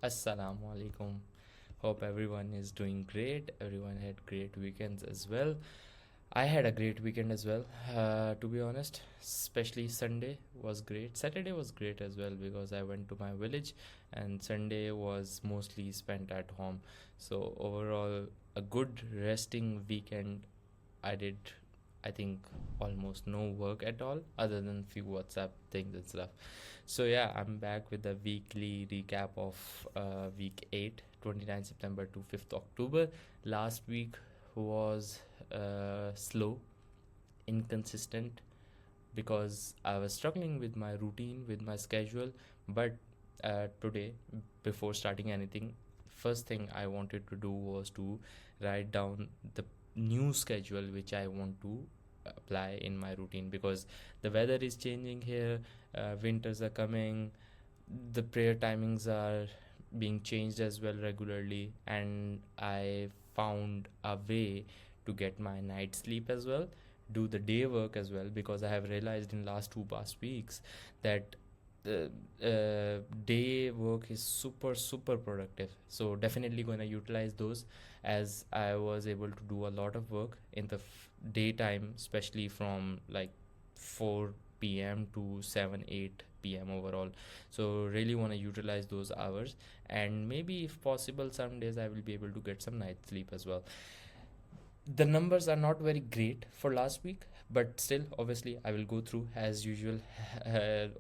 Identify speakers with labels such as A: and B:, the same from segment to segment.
A: Assalamu alaikum. Hope everyone is doing great. Everyone had great weekends as well. I had a great weekend as well, to be honest. Especially Sunday was great. Saturday was great as well because I went to my village, and Sunday was mostly spent at home. So, overall, a good resting weekend. I did, I think, almost no work at all other than few WhatsApp things and stuff. So yeah, I'm back with the weekly recap of week 8, 29 September to 5th October. Last week was slow, inconsistent, because I was struggling with my routine, with my schedule. But today, before starting anything, first thing I wanted to do was to write down the new schedule which I want to apply in my routine, because the weather is changing here, winters are coming, the prayer timings are being changed as well regularly, and I found a way to get my night sleep as well, do the day work as well, because I have realized in last two past weeks that the day work is super productive. So definitely going to utilize those, as I was able to do a lot of work in the daytime, especially from like 4 p.m. to 7 8 p.m. overall. So really want to utilize those hours, and maybe if possible some days I will be able to get some night sleep as well. The numbers are not very great for last week, but still, obviously, I will go through as usual.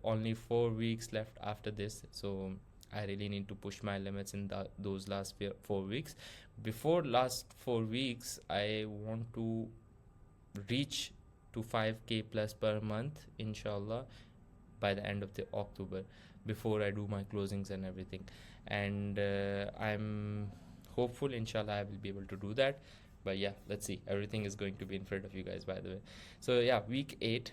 A: Only 4 weeks left after this, so I really need to push my limits in those last 4 weeks. Before last 4 weeks, I want to reach to 5k plus per month, inshallah, by the end of the October, before I do my closings and everything. And I'm hopeful, inshallah, I will be able to do that. But yeah, let's see. Everything is going to be in front of you guys, by the way. So yeah, week 8.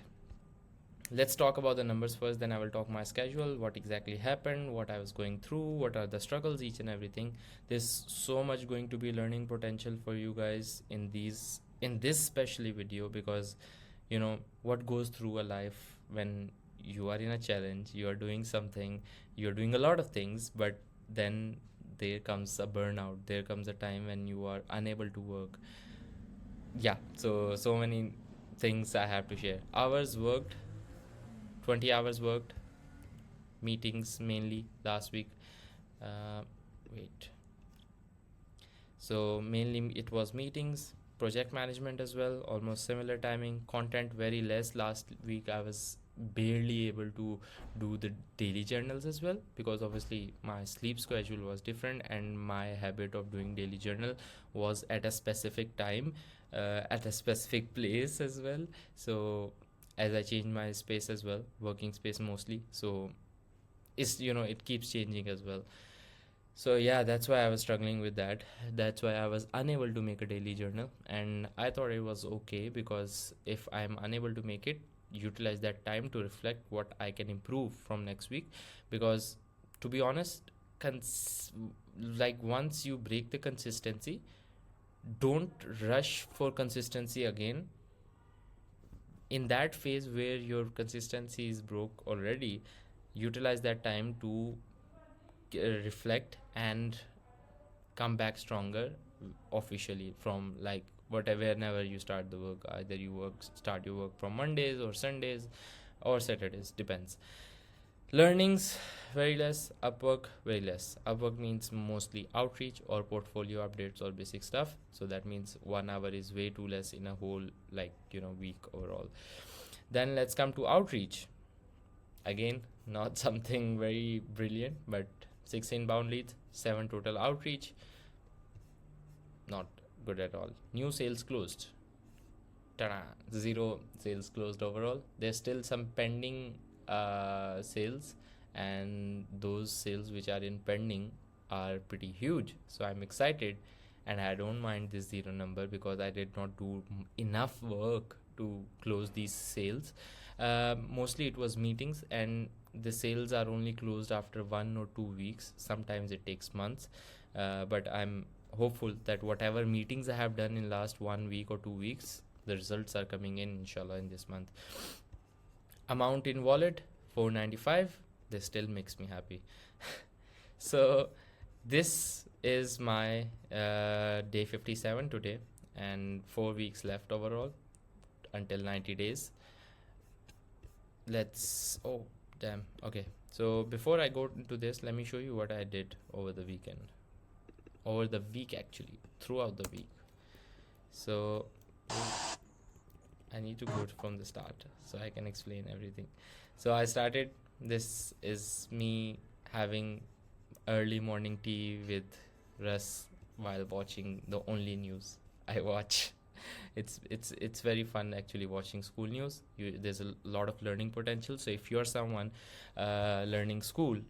A: Let's talk about the numbers first, then I will talk my schedule, what exactly happened, what I was going through, what are the struggles, each and everything. There's so much going to be learning potential for you guys in this specially video, because what goes through a life when you are in a challenge, you are doing something, you're doing a lot of things, but then there comes a burnout, there comes a time when you are unable to work. Yeah, so many things I have to share. Hours worked, 20 hours worked, meetings mainly last week. uh, Wait, so mainly it was meetings, project management as well, almost similar timing. Content very less last week. I was barely able to do the daily journals as well, because obviously my sleep schedule was different, and my habit of doing daily journal was at a specific time, at a specific place as well. So as I changed my space as well, working space mostly, so it keeps changing as well. So yeah, that's why I was struggling with that. That's why I was unable to make a daily journal, and I thought it was okay, because if I'm unable to make it, utilize that time to reflect what I can improve from next week. Because to be honest, like once you break the consistency, don't rush for consistency again. In that phase where your consistency is broke already, utilize that time to reflect and come back stronger officially from like whatever, whenever you start the work. Either start your work from Mondays or Sundays or Saturdays, depends. Learnings very less. Upwork very less. Upwork means mostly outreach or portfolio updates or basic stuff, so that means 1 hour is way too less in a whole week overall. Then let's come to outreach. Again, not something very brilliant, but 6 inbound leads, 7 total outreach. Not good at all. New sales closed. Ta-da! 0 sales closed overall. There's still some pending sales, and those sales which are in pending are pretty huge. So I'm excited, and I don't mind this 0 number, because I did not do enough work to close these sales. Mostly it was meetings, and the sales are only closed after 1 or 2 weeks. Sometimes it takes months, but I'm hopeful that whatever meetings I have done in last 1 week or 2 weeks, the results are coming in, inshallah, in this month. Amount in wallet 495. This still makes me happy. So This is my day 57 today, and 4 weeks left overall until 90 days. Oh, damn. Okay. So before I go into this, let me show you what I did over the weekend. Over the week, actually, throughout the week. So I need to go from the start so I can explain everything. So I started, this is me having early morning tea with Russ while watching the only news I watch. It's very fun actually watching Skool news. There's a lot of learning potential. So if you're someone learning Skool,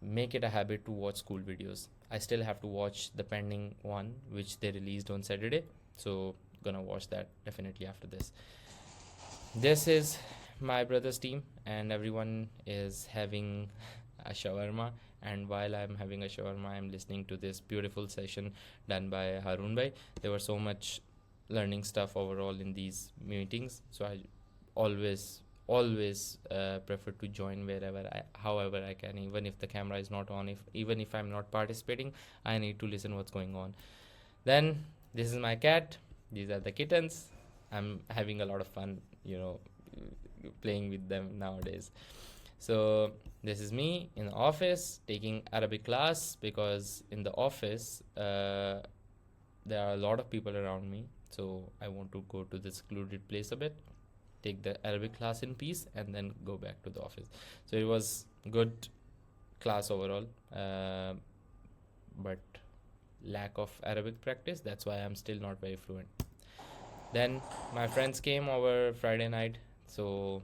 A: make it a habit to watch Skool videos. I still have to watch the pending one which they released on Saturday. So gonna watch that definitely after this. This is my brother's team, and everyone is having a shawarma. And while I'm having a shawarma, I'm listening to this beautiful session done by Harun Bhai. There was so much learning stuff overall in these meetings, so I always prefer to join however I can, even if the camera is not on. Even if I'm not participating, I need to listen what's going on. Then this is my cat. These are the kittens. I'm having a lot of fun, playing with them nowadays. So this is me in the office taking Arabic class, because in the office there are a lot of people around me. So I want to go to the secluded place a bit, take the Arabic class in peace, and then go back to the office. So it was good class overall, but lack of Arabic practice. That's why I'm still not very fluent. Then my friends came over Friday night. So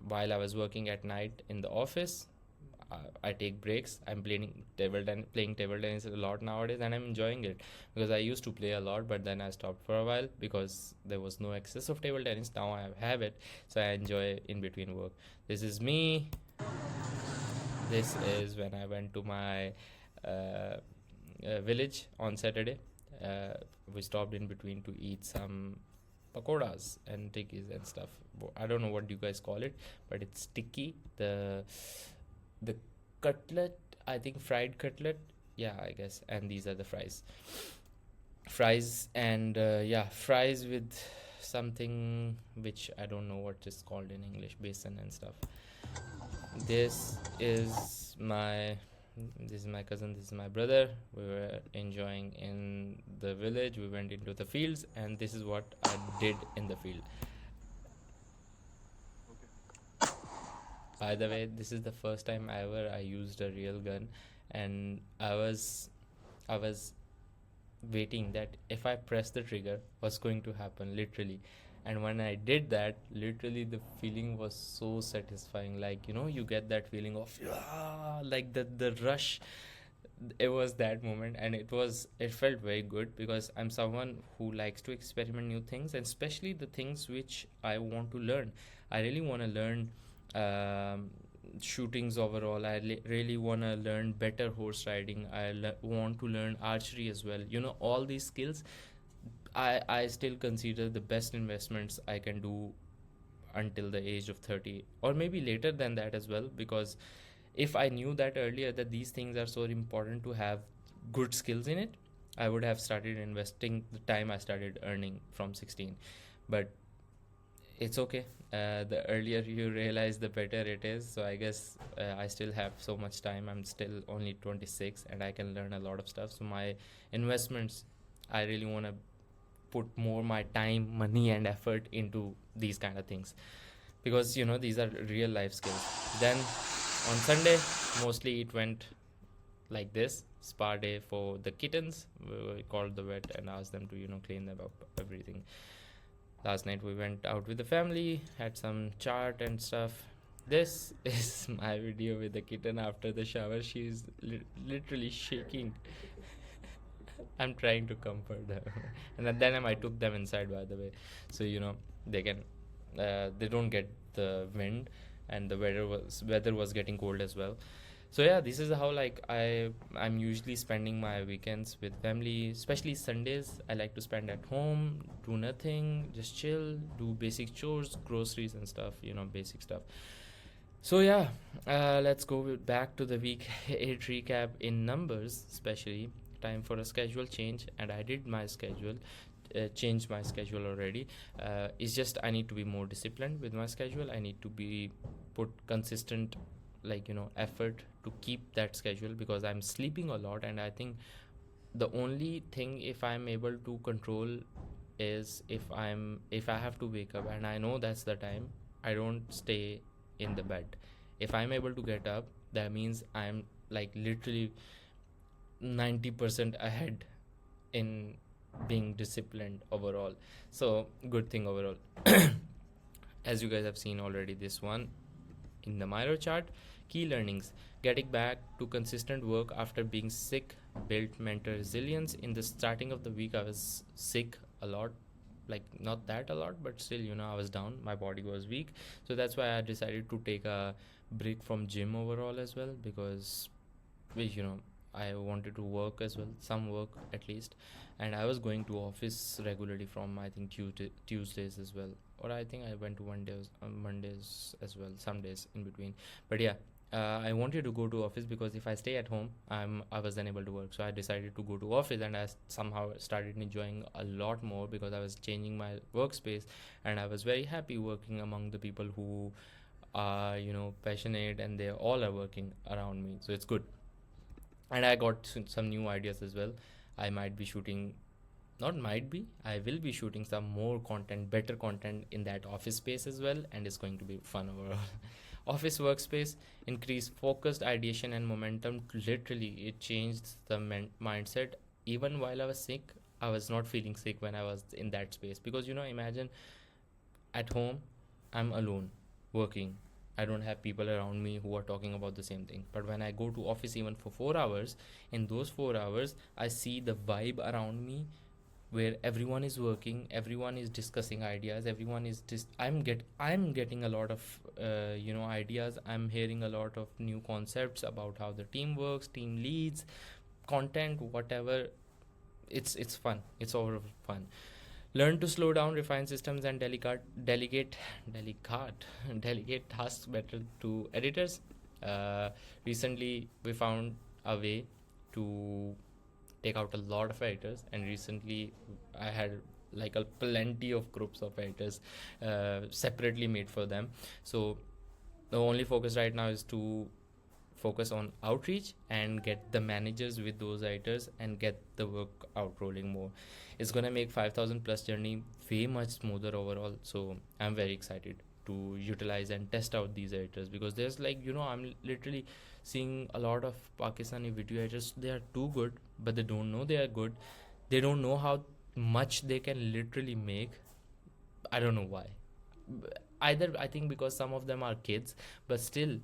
A: while I was working at night in the office, I take breaks. I'm playing table tennis a lot nowadays, and I'm enjoying it, because I used to play a lot, but then I stopped for a while because there was no access of table tennis. Now I have it, so I enjoy in between work. This is me. This is when I went to my village on Saturday. We stopped in between to eat some pakoras and tikkis and stuff. I don't know what you guys call it, but it's tikki. The cutlet, I think fried cutlet. Yeah, I guess. And these are the fries. Fries and fries with something which I don't know what it's called in English, besan and stuff. This is my cousin, this is my brother. We were enjoying in the village. We went into the fields, and this is what I did in the field. By the way, this is the first time ever I used a real gun, and I was waiting that if I press the trigger, what's going to happen, literally. And when I did that, literally the feeling was so satisfying. Like, you get that feeling of like the rush. It was that moment, and it felt very good, because I'm someone who likes to experiment new things, and especially the things which I want to learn. I really want to learn shootings overall. I really want to learn better horse riding. I want to learn archery as well. All these skills I still consider the best investments I can do until the age of 30, or maybe later than that as well, because if I knew that earlier, that these things are so important to have good skills in it, I would have started investing the time I started earning from 16. But it's okay. The earlier you realize, the better it is. So I guess I still have so much time. I'm still only 26, and I can learn a lot of stuff. So my investments, I really want to put more my time, money, and effort into these kind of things, because these are real life skills. Then on Sunday, mostly it went like this: spa day for the kittens. We called the vet and asked them to clean them up, everything. Last night we went out with the family, had some chat and stuff. This is my video with the kitten after the shower. She's literally shaking. I'm trying to comfort her. And at that time I took them inside, by the way, so they can they don't get the wind, and the weather was getting cold as well. So yeah, this is how I'm usually spending my weekends with family, especially Sundays. I like to spend at home, do nothing, just chill, do basic chores, groceries and stuff, basic stuff. So yeah, let's go back to the week 8 recap in numbers, especially time for a schedule change, and I did my schedule, change my schedule already. It's just I need to be more disciplined with my schedule. I need to be put consistent, like effort to keep that schedule because I'm sleeping a lot, and I think the only thing if I'm able to control is if I have to wake up and I know that's the time, I don't stay in the bed. If I'm able to get up, that means I'm like literally 90% ahead in being disciplined overall. So good thing overall. As you guys have seen already, this one in the Miro chart, key learnings: getting back to consistent work after being sick built mental resilience. In the starting of the week, I was sick a lot, like not that a lot, but still, I was down. My body was weak, so that's why I decided to take a break from gym overall as well because, I wanted to work as well, some work at least, and I was going to office regularly from I think Tuesdays as well, or I think I went to Mondays as well, some days in between. But yeah, I wanted to go to office because if I stay at home, I was unable to work. So I decided to go to office, and I somehow started enjoying a lot more because I was changing my workspace, and I was very happy working among the people who are passionate, and they all are working around me. So it's good, and I got some new ideas as well. I might be shooting, not might be, I will be shooting some more content, better content in that office space as well, and it's going to be fun overall. Office workspace increase focused ideation and momentum. Literally, it changed the mindset. Even while I was sick, I was not feeling sick when I was in that space because imagine at home, I'm alone working. I don't have people around me who are talking about the same thing. But when I go to office even for 4 hours, in those 4 hours I see the vibe around me where everyone is working, everyone is discussing ideas, everyone is I'm getting a lot of ideas. I'm hearing a lot of new concepts about how the team works, team leads, content, whatever. It's fun. It's overall fun. Learn to slow down, refine systems, and delegate tasks better to editors. Recently, we found a way to take out a lot of editors, and recently, I had like a plenty of groups of editors separately made for them. So the only focus right now is to focus on outreach and get the managers with those writers and get the work out rolling more. It's gonna make 5,000 plus journey way much smoother overall. So I'm very excited to utilize and test out these editors because there's like I'm literally seeing a lot of Pakistani video editors. They are too good, but they don't know they are good. They don't know how much they can literally make. I don't know why. Either I think because some of them are kids, but still,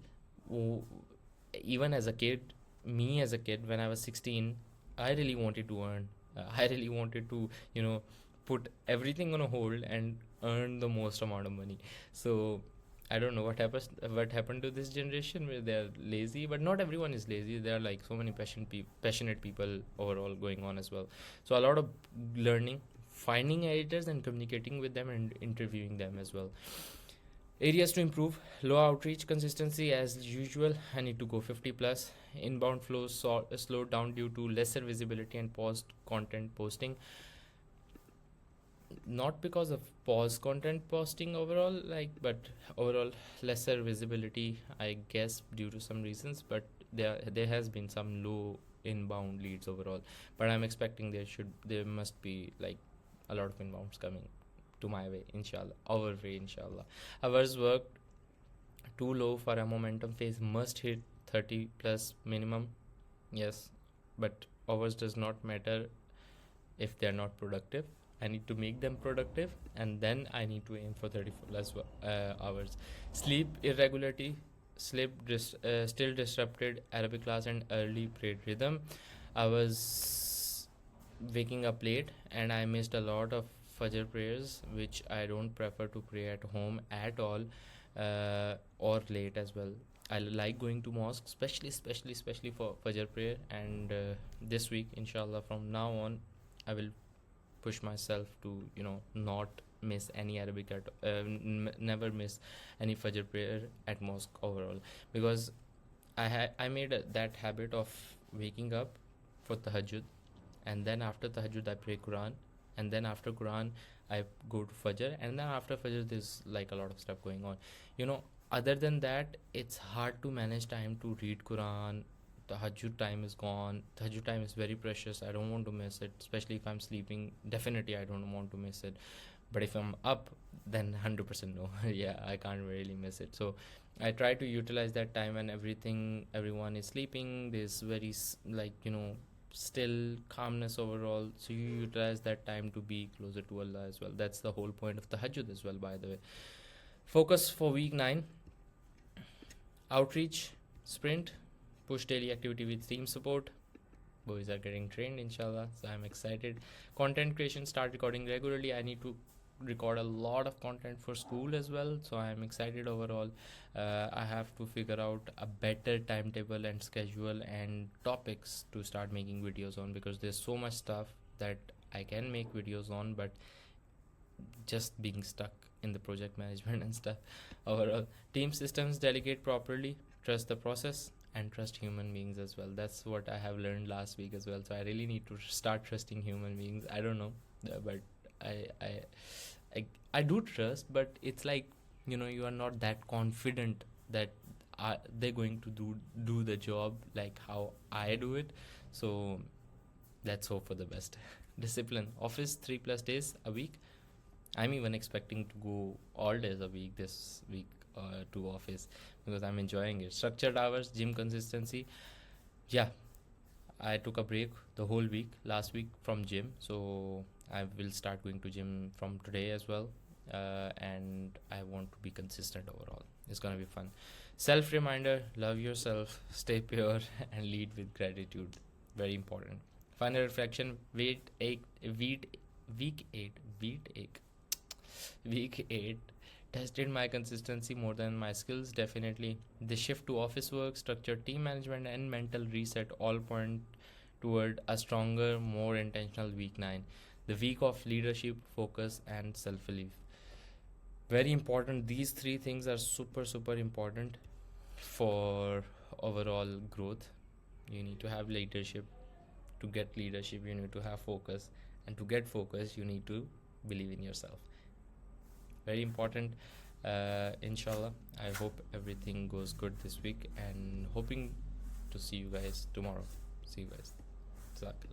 A: even as a kid, me as a kid, when I was 16, I really wanted to earn. I really wanted to, put everything on a hold and earn the most amount of money. So I don't know what happened to this generation where they're lazy, but not everyone is lazy. There are like so many passionate people overall going on as well. So a lot of learning, finding editors and communicating with them and interviewing them as well. Areas to improve: low outreach consistency as usual. I need to go 50 plus. Inbound flows slowed down due to lesser visibility and paused content posting. Not because of paused content posting overall, but overall lesser visibility, I guess, due to some reasons. But there has been some low inbound leads overall. But I'm expecting there must be like a lot of inbounds coming to my way, inshallah, our way, inshallah. Hours worked too low for a momentum phase, must hit 30 plus minimum. Yes, but hours does not matter if they're not productive. I need to make them productive, and then I need to aim for 30 plus hours. Sleep irregularity, still disrupted Arabic class and early prayer rhythm. I was waking up late and I missed a lot of Fajr prayers, which I don't prefer to pray at home at all, or late as well. I like going to mosque, especially for Fajr prayer. And this week, inshallah, from now on, I will push myself to not miss any Arabic at never miss any Fajr prayer at mosque overall, because I made that habit of waking up for tahajjud, and then after tahajjud I pray Quran, and then after Quran I go to Fajr, and then after Fajr there's like a lot of stuff going on, you know. Other than that, it's hard to manage time to read Quran. Tahajjud time is gone. Tahajjud time is very precious. I don't want to miss it, especially if I'm sleeping. Definitely I don't want to miss it. But if I'm up, then 100% no. Yeah, I can't really miss it. So I try to utilize that time when everyone is sleeping. There's very like, you know, still calmness overall. So you utilize that time to be closer to Allah as well. That's the whole point of the Tahajjud as well, by the way. Focus for week 9: outreach, sprint, push daily activity with team support. Boys are getting trained, inshallah, so I'm excited. Content creation, start recording regularly. I need to record a lot of content for Skool as well, so I'm excited overall. I have to figure out a better timetable and schedule and topics to start making videos on, because there's so much stuff that I can make videos on, but just being stuck in the project management and stuff. Overall, team systems, delegate properly, trust the process, and trust human beings as well. That's what I have learned last week as well. So I really need to start trusting human beings. I don't know, but I I I do trust, but it's like, you know, you are not that confident that they're going to do the job like how I do it. So let's hope for the best. Discipline, office 3+ days a week. I'm even expecting to go all days a week this week to office, because I'm enjoying it. Structured hours, gym consistency. Yeah, I took a break the whole week last week from gym, so I will start going to gym from today as well. And I want to be consistent overall. It's gonna be fun. Self reminder: love yourself, stay pure, and lead with gratitude. Very important. Final reflection: week 8 tested my consistency more than my skills, definitely. The shift to office work, structured team management, and mental reset all point toward a stronger, more intentional week 9. The week of leadership, focus, and self belief. Very important. These 3 things are super, super important for overall growth. You need to have leadership. To get leadership, you need to have focus. And to get focus, you need to believe in yourself. Very important. Inshallah, I hope everything goes good this week, and hoping to see you guys tomorrow. See you guys. Jazakallah.